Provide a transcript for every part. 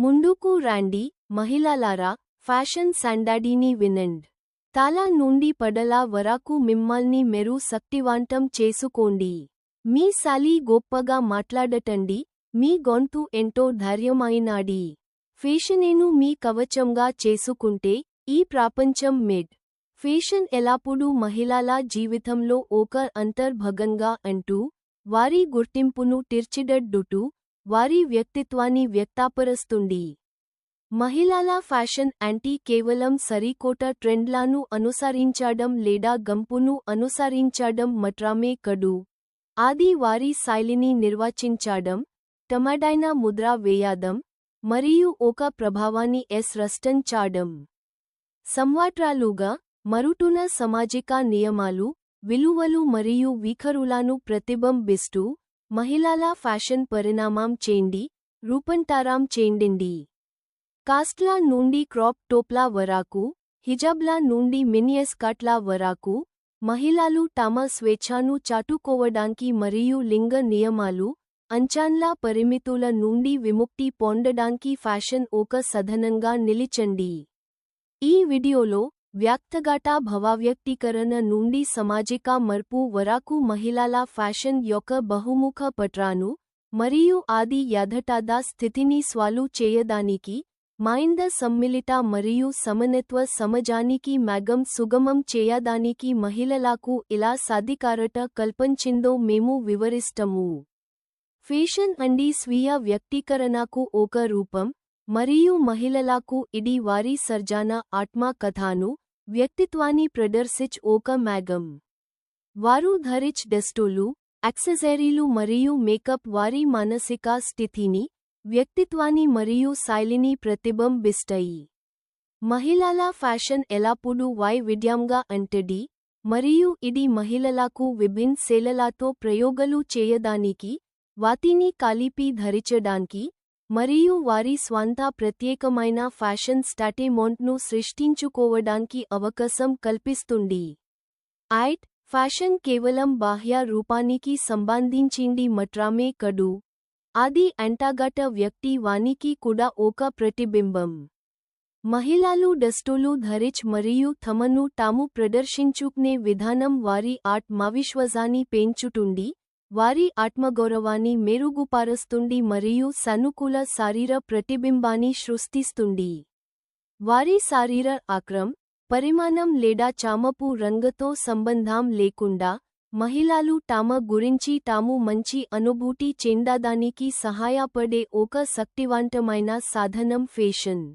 ముందుకు రండి మహిళలారా, ఫ్యాషన్ సందడిని వినండి. తల నుండి పడల వరకు మిమ్మల్ని మీరు శక్తివంతం చేసుకోండి. మీ సలి గొప్పగా మాట్లాడటండి, మీ గొంతు ఎంతో ధైర్యమైనది. ఫ్యాషనేను మీ కవచంగా చేసుకుంటే ఈ ప్రపంచం మిడ్. ఫ్యాషన్ ఎల్లప్పుడూ మహిళల జీవితంలో ఒక అంతర్భాగంగా అంటూ వారి గుర్తింపును తీర్చిదిద్దుతూ వారి వ్యక్తిత్వాన్ని వ్యక్తపరుస్తుంది. మహిళల ఫ్యాషన్ అంటే కేవలం సరికొత్త ట్రెండ్లను అనుసరించడం లేదా గంపును అనుసరించడం మాత్రమే కాదు. అది వారి శైలిని నిర్వచించడం, తమదైన ముద్ర వేయడం, మరియు ఒక ప్రభావాన్ని సృష్టించడం. సంవత్సరాలుగా మారుతున్న సామాజిక నియమాలు, విలువలు మరియు వైఖరులను ప్రతిబింబిస్తూ మహిళల ఫ్యాషన్ పరిణామం చెంది రూపాంతరం చెందింది. కాస్ట్ల నుండి క్రాప్ టాప్ల వరకు, హిజాబ్ల నుండి మినీ స్కర్ట్ల వరకు, మహిళలు తమ స్వేచ్ఛను చాటుకోవడానికి మరియు లింగ నియమాలు, అంచనాల పరిమితుల నుండి విముక్తి పొందడానికి ఫ్యాషన్ ఒక సాధనంగా నిలిచింది. ఈ వీడియోలో వ్యక్తిగత భావవ్యక్తీకరణ నుండి సామాజిక మార్పు వరకు మహిళల ఫ్యాషన్ యొక్క బహుముఖ పాత్రను మరియు అది యథాతథ స్థితిని సాల్వ్ చేయడానికి మైంద సమ్మిళిత మరియు సమానత్వ సమాజానికి మార్గం సుగమం చేయడానికి మహిళలకు ఎలా సాధికారత కల్పించిందో మేము వివరిస్తాము. ఫ్యాషన్ అంటే స్వీయ వ్యక్తీకరణకు ఒక రూపం, మరియు మహిళలకు ఇది వారి సర్జన ఆత్మకథను, వ్యక్తిత్వాన్ని ప్రదర్శించే ఒక మార్గం. వారు ధరించే దుస్తులు, యాక్సెసరీలు మరియు మేకప్ వారి మానసిక స్థితిని, వ్యక్తిత్వాన్ని మరియు శైలిని ప్రతిబింబిస్తాయి. మహిళల ఫ్యాషన్ ఎల్లప్పుడూ వైవిధ్యంగా ఉంటుంది, మరియు ఇది మహిళలకు విభిన్న శైలులతో ప్రయోగాలు చేయడానికి, వాటిని కలిపి ధరించడానికి, మరియు వారి స్వంత ప్రత్యేకమైన ఫ్యాషన్ స్టేట్మెంట్ను సృష్టించుకోవడానికి అవకాశం కల్పిస్తుంది. ఫ్యాషన్ కేవలం బాహ్య రూపానికి సంబంధించింది మాత్రమే కాదు, అది అంతర్గత వ్యక్తిత్వానికి కూడా ఒక ప్రతిబింబం. మహిళలు దుస్తులు ధరించే మరియు తమను తాము ప్రదర్శించుకునే విధానం వారి ఆత్మవిశ్వాసాన్ని పెంచుతుంది, వారి ఆత్మగౌరవాన్ని మెరుగుపరుస్తుంది మరియు సానుకూల శరీర ప్రతిబింబాన్ని సృష్టిస్తుంది. వారి శరీర ఆకారం, పరిమాణం లేదా చర్మపు రంగుతో సంబంధం లేకుండా, మహిళలు తమ గురించి తాము మంచి అనుభూతి చెందడానికి సహాయపడే ఒక శక్తివంతమైన సాధనం ఫ్యాషన్.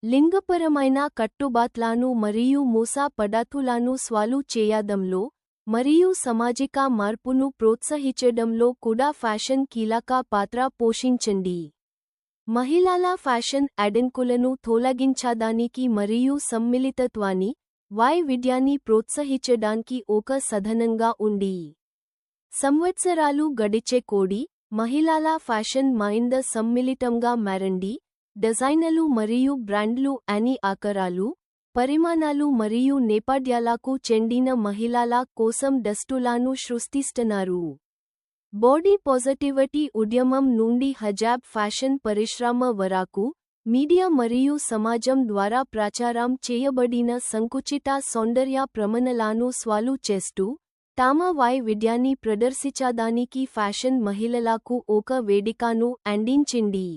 లింగపరమైన కట్టుబాట్లను మరియు మూస పద్ధతులను సాల్వ్ చేయడంలో, మరియు సామాజిక మార్పును ప్రోత్సహించడంలో కూడా ఫ్యాషన్ కీలక పాత్ర పోషించింది. మహిళల ఫ్యాషన్ అడ్డంకులను తొలగించడానికి మరియు సమ్మిళితత్వాన్ని, వైవిధ్యాన్ని ప్రోత్సహించడానికి ఒక సాధనంగా ఉంది. సంవత్సరాలు గడిచే కొద్దీ మహిళల ఫ్యాషన్ మైంద సమ్మిళితంగా మారింది. డిజైనర్లు మరియు బ్రాండ్లు అన్ని ఆకారాలు, పరిమాణాలు మరియు నేపథ్యాలకు చెందిన మహిళల కోసం దుస్తులను సృష్టిస్తున్నారు. బాడీ పాజిటివిటీ ఉద్యమం నుండి హిజాబ్ ఫ్యాషన్ పరిశ్రమ వరకు, మీడియా మరియు సమాజం ద్వారా ప్రచారం చేయబడిన సంకుచిత సౌందర్య ప్రమాణాలను సాల్వ్ చేస్తూ, తమ వైవిధ్యాన్ని ప్రదర్శించడానికి ఫ్యాషన్ మహిళలకు ఒక వేదికను అందించింది.